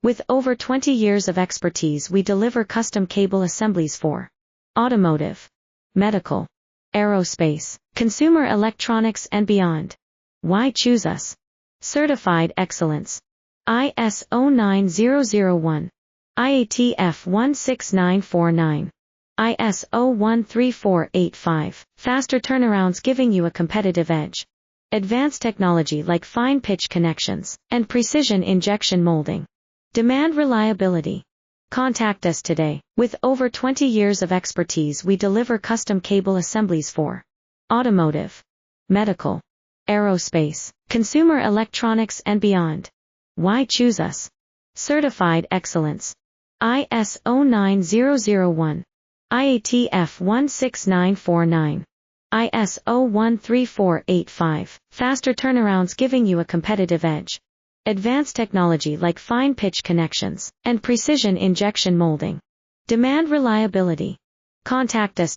With over 20 years of expertise, we deliver custom cable assemblies for automotive, medical, aerospace, consumer electronics and beyond. Why choose us? Certified excellence. ISO 9001. IATF 16949. ISO 13485. Faster turnarounds giving you a competitive edge. Advanced technology like fine pitch connections and precision injection molding. Demand reliability. Contact us today. With over 20 years of expertise, we deliver custom cable assemblies for automotive, medical, aerospace, consumer electronics and beyond. Why choose us? Certified excellence. ISO 9001. IATF 16949. ISO 13485. Faster turnarounds giving you a competitive edge. Advanced technology like fine pitch connections and precision injection molding. Demand reliability. Contact us.